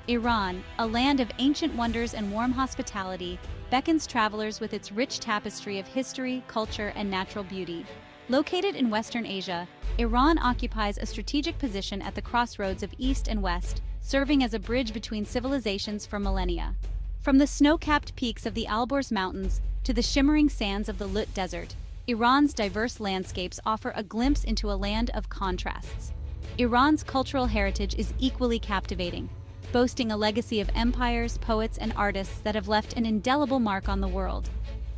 Iran, a land of ancient wonders and warm hospitality, beckons travelers with its rich tapestry of history, culture, and natural beauty. Located in Western Asia, Iran occupies a strategic position at the crossroads of East and West, serving as a bridge between civilizations for millennia. From the snow-capped peaks of the Alborz Mountains to the shimmering sands of the Lut Desert, Iran's diverse landscapes offer a glimpse into a land of contrasts. Iran's cultural heritage is equally captivating, boasting a legacy of empires, poets, and artists that have left an indelible mark on the world.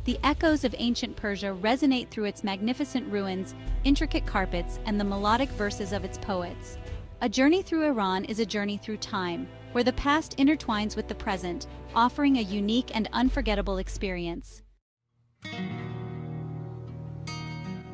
The echoes of ancient Persia resonate through its magnificent ruins, intricate carpets, and the melodic verses of its poets. A journey through Iran is a journey through time, where the past intertwines with the present, offering a unique and unforgettable experience.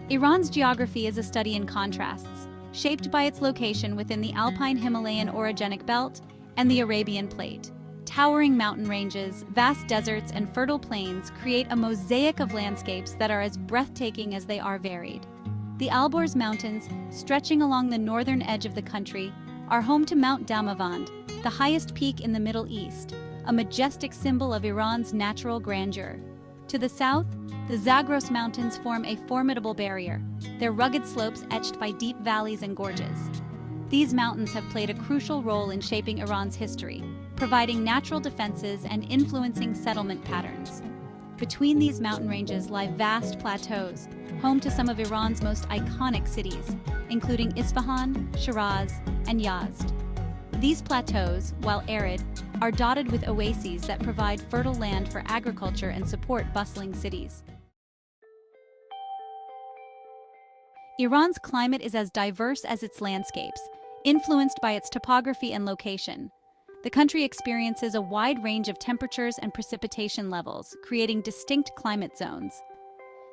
Iran's geography is a study in contrasts, shaped by its location within the Alpine Himalayan orogenic belt and the Arabian Plate. Towering mountain ranges, vast deserts, and fertile plains create a mosaic of landscapes that are as breathtaking as they are varied. The Alborz Mountains, stretching along the northern edge of the country, are home to Mount Damavand, the highest peak in the Middle East, a majestic symbol of Iran's natural grandeur. To the south, the Zagros Mountains form a formidable barrier, their rugged slopes etched by deep valleys and gorges. These mountains have played a crucial role in shaping Iran's history, providing natural defenses and influencing settlement patterns. Between these mountain ranges lie vast plateaus, home to some of Iran's most iconic cities, including Isfahan, Shiraz, and Yazd. These plateaus, while arid, are dotted with oases that provide fertile land for agriculture and support bustling cities. Iran's climate is as diverse as its landscapes, influenced by its topography and location. The country experiences a wide range of temperatures and precipitation levels, creating distinct climate zones.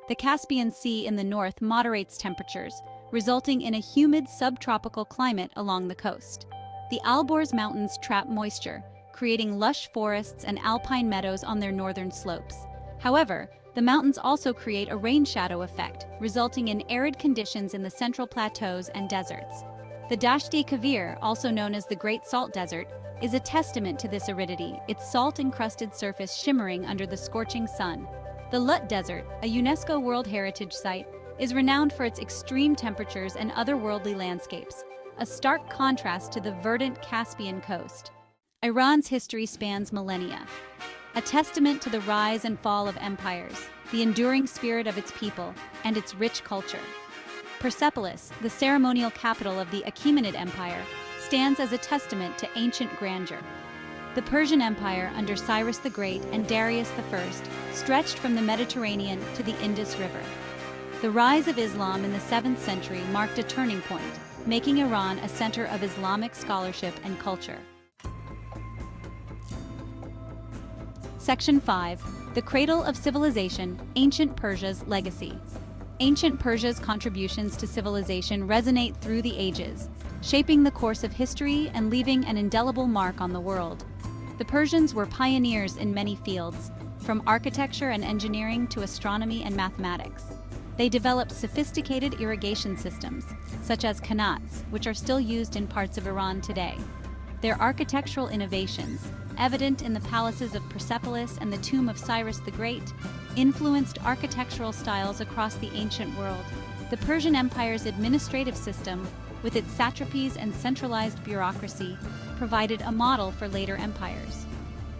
The Caspian Sea in the north moderates temperatures, resulting in a humid subtropical climate along the coast. The Alborz Mountains trap moisture, creating lush forests and alpine meadows on their northern slopes. However, the mountains also create a rain shadow effect, resulting in arid conditions in the central plateaus and deserts. The Dasht-e Kavir, also known as the Great Salt Desert, is a testament to this aridity, its salt-encrusted surface shimmering under the scorching sun. The Lut Desert, a UNESCO World Heritage Site, is renowned for its extreme temperatures and otherworldly landscapes, a stark contrast to the verdant Caspian coast. Iran's history spans millennia, a testament to the rise and fall of empires, the enduring spirit of its people, and its rich culture. Persepolis, the ceremonial capital of the Achaemenid Empire, stands as a testament to ancient grandeur. The Persian Empire under Cyrus the Great and Darius I stretched from the Mediterranean to the Indus River. The rise of Islam in the 7th century marked a turning point, making Iran a center of Islamic scholarship and culture. Section 5. The Cradle of Civilization, Ancient Persia's Legacy. Ancient Persia's contributions to civilization resonate through the ages, shaping the course of history and leaving an indelible mark on the world. The Persians were pioneers in many fields, from architecture and engineering to astronomy and mathematics. They developed sophisticated irrigation systems, such as qanats, which are still used in parts of Iran today. Their architectural innovations, evident in the palaces of Persepolis and the tomb of Cyrus the Great, influenced architectural styles across the ancient world. The Persian Empire's administrative system, with its satrapies and centralized bureaucracy, provided a model for later empires.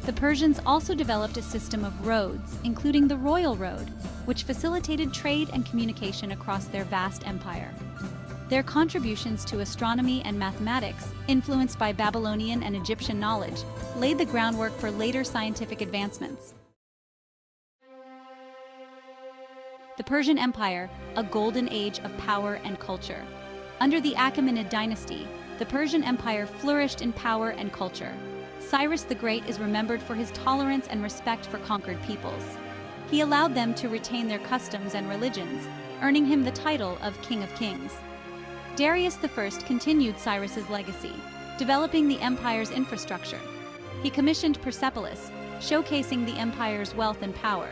The Persians also developed a system of roads, including the Royal Road, which facilitated trade and communication across their vast empire. Their contributions to astronomy and mathematics, influenced by Babylonian and Egyptian knowledge, laid the groundwork for later scientific advancements. The Persian Empire, a golden age of power and culture. Under the Achaemenid dynasty, the Persian Empire flourished in power and culture. Cyrus the Great is remembered for his tolerance and respect for conquered peoples. He allowed them to retain their customs and religions, earning him the title of King of Kings. Darius I continued Cyrus's legacy, developing the empire's infrastructure. He commissioned Persepolis, showcasing the empire's wealth and power.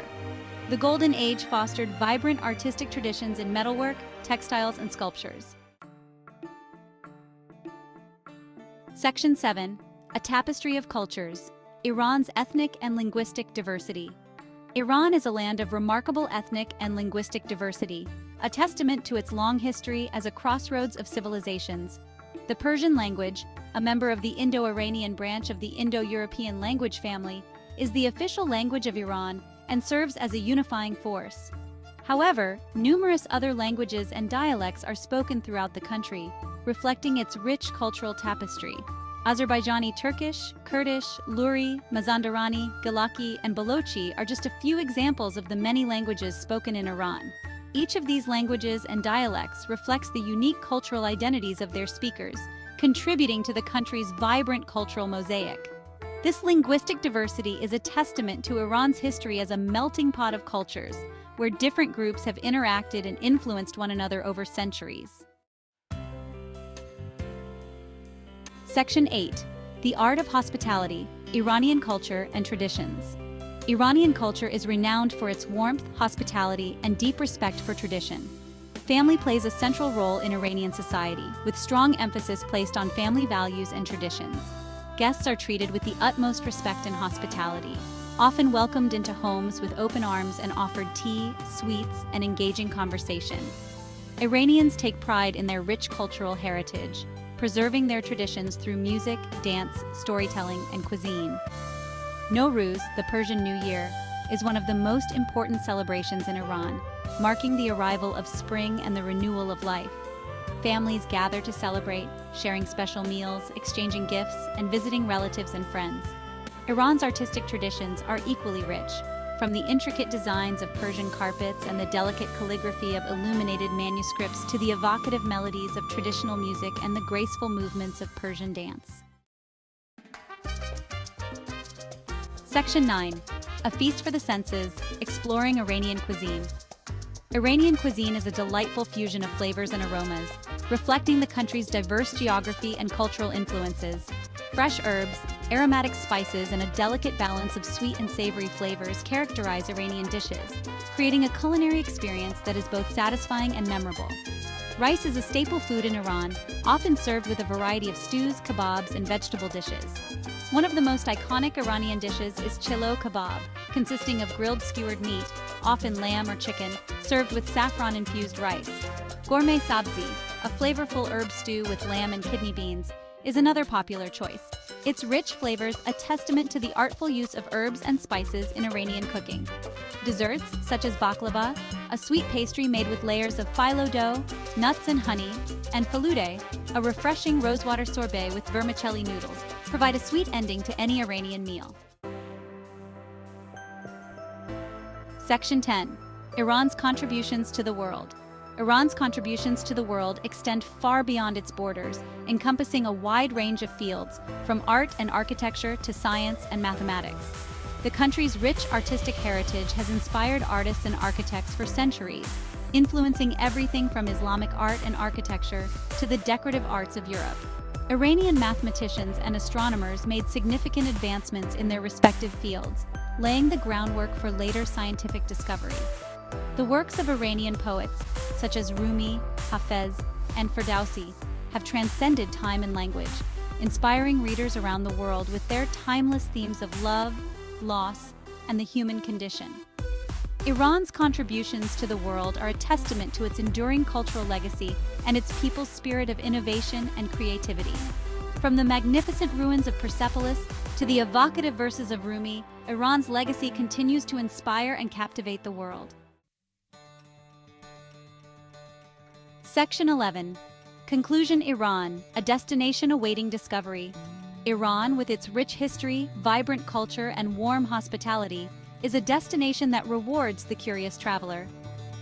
The Golden Age fostered vibrant artistic traditions in metalwork, textiles, and sculptures. Section 7. a tapestry of cultures, Iran's ethnic and linguistic diversity. Iran is a land of remarkable ethnic and linguistic diversity, a testament to its long history as a crossroads of civilizations. The Persian language, a member of the Indo-Iranian branch of the Indo-European language family, is the official language of Iran and serves as a unifying force. However, numerous other languages and dialects are spoken throughout the country, reflecting its rich cultural tapestry. Azerbaijani Turkish, Kurdish, Luri, Mazandarani, Gilaki, and Balochi are just a few examples of the many languages spoken in Iran. Each of these languages and dialects reflects the unique cultural identities of their speakers, contributing to the country's vibrant cultural mosaic. This linguistic diversity is a testament to Iran's history as a melting pot of cultures, where different groups have interacted and influenced one another over centuries. Section 8. The Art of Hospitality, Iranian Culture and Traditions. Iranian culture is renowned for its warmth, hospitality, and deep respect for tradition. Family plays a central role in Iranian society, with strong emphasis placed on family values and traditions. Guests are treated with the utmost respect and hospitality, often welcomed into homes with open arms and offered tea, sweets, and engaging conversation. Iranians take pride in their rich cultural heritage, preserving their traditions through music, dance, storytelling, and cuisine. Nowruz, the Persian New Year, is one of the most important celebrations in Iran, marking the arrival of spring and the renewal of life. Families gather to celebrate, sharing special meals, exchanging gifts, and visiting relatives and friends. Iran's artistic traditions are equally rich, from the intricate designs of Persian carpets and the delicate calligraphy of illuminated manuscripts to the evocative melodies of traditional music and the graceful movements of Persian dance. Section 9. A Feast for the Senses, Exploring Iranian Cuisine. Iranian cuisine is a delightful fusion of flavors and aromas, reflecting the country's diverse geography and cultural influences. Fresh herbs, aromatic spices, and a delicate balance of sweet and savory flavors characterize Iranian dishes, creating a culinary experience that is both satisfying and memorable. Rice is a staple food in Iran, often served with a variety of stews, kebabs, and vegetable dishes. One of the most iconic Iranian dishes is chilo kebab, consisting of grilled skewered meat, often lamb or chicken, served with saffron-infused rice. Gourmet sabzi, a flavorful herb stew with lamb and kidney beans, is another popular choice. Its rich flavors a testament to the artful use of herbs and spices in Iranian cooking. Desserts, such as baklava, a sweet pastry made with layers of phyllo dough, nuts and honey, and falude, a refreshing rosewater sorbet with vermicelli noodles, provide a sweet ending to any Iranian meal. Section 10. Iran's Contributions to the World. Iran's contributions to the world extend far beyond its borders, encompassing a wide range of fields, from art and architecture to science and mathematics. The country's rich artistic heritage has inspired artists and architects for centuries, influencing everything from Islamic art and architecture to the decorative arts of Europe. Iranian mathematicians and astronomers made significant advancements in their respective fields, laying the groundwork for later scientific discoveries. The works of Iranian poets, such as Rumi, Hafez, and Ferdowsi, have transcended time and language, inspiring readers around the world with their timeless themes of love, loss, and the human condition. Iran's contributions to the world are a testament to its enduring cultural legacy and its people's spirit of innovation and creativity. From the magnificent ruins of Persepolis to the evocative verses of Rumi, Iran's legacy continues to inspire and captivate the world. Section 11. Conclusion. Iran, a destination awaiting discovery. Iran, with its rich history, vibrant culture, and warm hospitality, is a destination that rewards the curious traveler.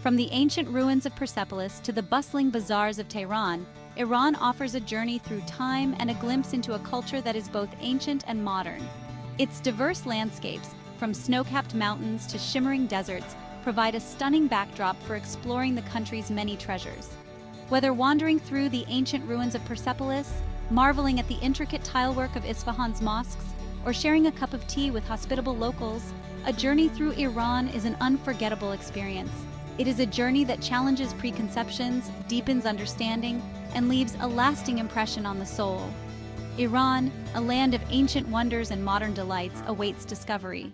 From the ancient ruins of Persepolis to the bustling bazaars of Tehran, Iran offers a journey through time and a glimpse into a culture that is both ancient and modern. Its diverse landscapes, from snow-capped mountains to shimmering deserts, provide a stunning backdrop for exploring the country's many treasures. Whether wandering through the ancient ruins of Persepolis, marveling at the intricate tilework of Isfahan's mosques, or sharing a cup of tea with hospitable locals, a journey through Iran is an unforgettable experience. It is a journey that challenges preconceptions, deepens understanding, and leaves a lasting impression on the soul. Iran, a land of ancient wonders and modern delights, awaits discovery.